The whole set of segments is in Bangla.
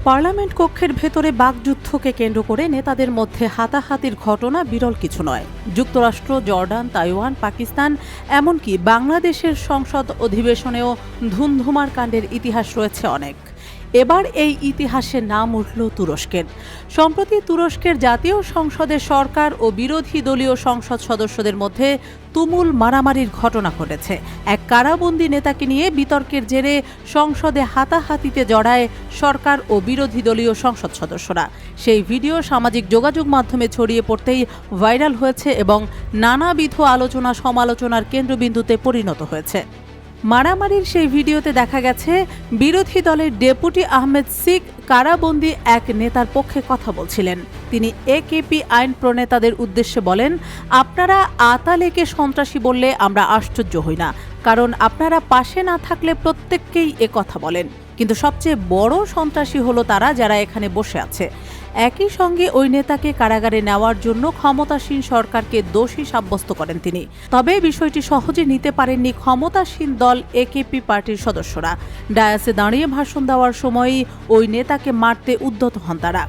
পার্লামেন্ট কক্ষের ভেতরে বাকযুদ্ধকে কেন্দ্র করে নেতাদের মধ্যে হাতাহাতির ঘটনা বিরল কিছু নয়। যুক্তরাষ্ট্র, জর্ডান, তাইওয়ান, পাকিস্তান, এমনকি বাংলাদেশের সংসদ অধিবেশনেও ধুন্ধুমার কাণ্ডের ইতিহাস রয়েছে অনেক। এবার এই ইতিহাসে নাম উঠল তুরস্কের। সম্প্রতি তুরস্কের জাতীয় সংসদে সরকার ও বিরোধী দলীয় সংসদ সদস্যদের মধ্যে তুমুল মারামারির ঘটনা ঘটেছে। এক কারাবন্দী নেতাকে নিয়ে বিতর্কের জেরে সংসদে হাতাহাতিতে জড়ায় সরকার ও বিরোধী দলীয় সংসদ সদস্যরা। সেই ভিডিও সামাজিক যোগাযোগ মাধ্যমে ছড়িয়ে পড়তেই ভাইরাল হয়েছে এবং নানাবিধ আলোচনা সমালোচনার কেন্দ্রবিন্দুতে পরিণত হয়েছে। মারামারির সেই ভিডিওতে দেখা গেছে বিরোধী দলের ডেপুটি আহমেদ সিক কারাবন্দী এক নেতার পক্ষে কথা বলছিলেন। তিনি একেপি আইন প্রণেতাদের উদ্দেশ্যে বলেন, আপনারা আতালেকে সন্ত্রাসী বললে আমরা আশ্চর্য হই না, কারণ আপনারা পাশে না থাকলে প্রত্যেককেই এ কথা বলেন, কিন্তু সবচেয়ে বড় সন্ত্রাসী হলো তারা যারা এখানে বসে আছে। একই সঙ্গে ওই নেতাকে কারাগারে নেওয়ার জন্য ক্ষমতাসীন সরকারকে দোষী সাব্যস্ত করেন তিনি। তবে বিষয়টি সহজে নিতে পারেননি ক্ষমতাসীন দল একেপি পার্টির সদস্যরা। ডায়াসে দাঁড়িয়ে ভাষণ দেওয়ার সময়ই ওই নেতাকে মারতে উদ্যত হন তারা।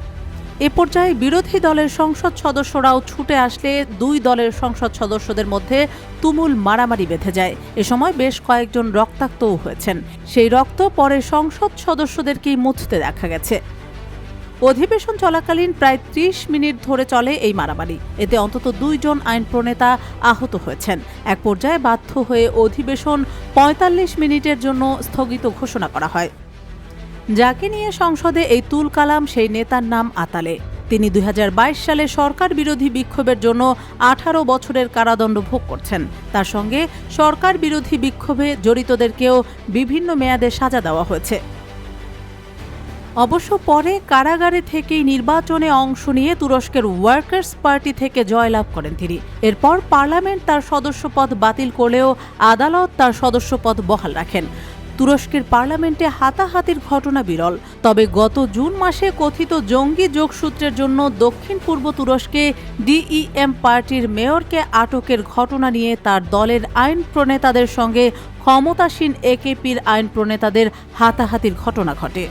এ পর্যায়ে বিরোধী দলের সংসদ সদস্যরাও ছুটে আসলে দুই দলের সংসদ সদস্যদের মধ্যে তুমুল মারামারি বেঁধে যায়। এ সময় বেশ কয়েকজন রক্তাক্তও হয়েছেন। সেই রক্ত পরে সংসদ সদস্যদেরকেই মুছতে দেখা গেছে। অধিবেশন চলাকালীন প্রায় ৩০ মিনিট ধরে চলে এই মারামারি। এতে অন্তত ২ জন আইন প্রণেতা আহত হয়েছেন। এক পর্যায়ে বাধ্য হয়ে অধিবেশন ৪৫ মিনিটের জন্য স্থগিত ঘোষণা করা হয়। যাকে নিয়ে সংসদে এই তুলকালাম সেই নেতার নাম আতালে। তিনি ২০২২ সালে সরকার বিরোধী বিক্ষোভের জন্য ১৮ বছরের কারাদণ্ড ভোগ করছেন। তার সঙ্গে সরকার বিরোধী বিক্ষোভে জড়িতদেরকেও বিভিন্ন মেয়াদে সাজা দেওয়া হয়েছে। অবশ্য পরে কারাগারে থেকেই নির্বাচনে অংশ নিয়ে তুরস্কের ওয়ার্কার্স পার্টি থেকে জয়লাভ করেন তিনি। এরপর পার্লামেন্ট তার সদস্যপদ বাতিল করলেও আদালত তার সদস্যপদ বহাল রাখেন। তুরস্কের পার্লামেন্টে হাতাহাতির ঘটনা বিরল। তবে গত জুন মাসে কথিত জঙ্গি যোগসূত্রের জন্য দক্ষিণ পূর্ব তুরস্কে ডিইএম পার্টির মেয়রকে আটকের ঘটনা নিয়ে তার দলের আইন প্রণেতাদের সঙ্গে ক্ষমতাসীন একেপির আইন প্রণেতাদের হাতাহাতির ঘটনা ঘটে।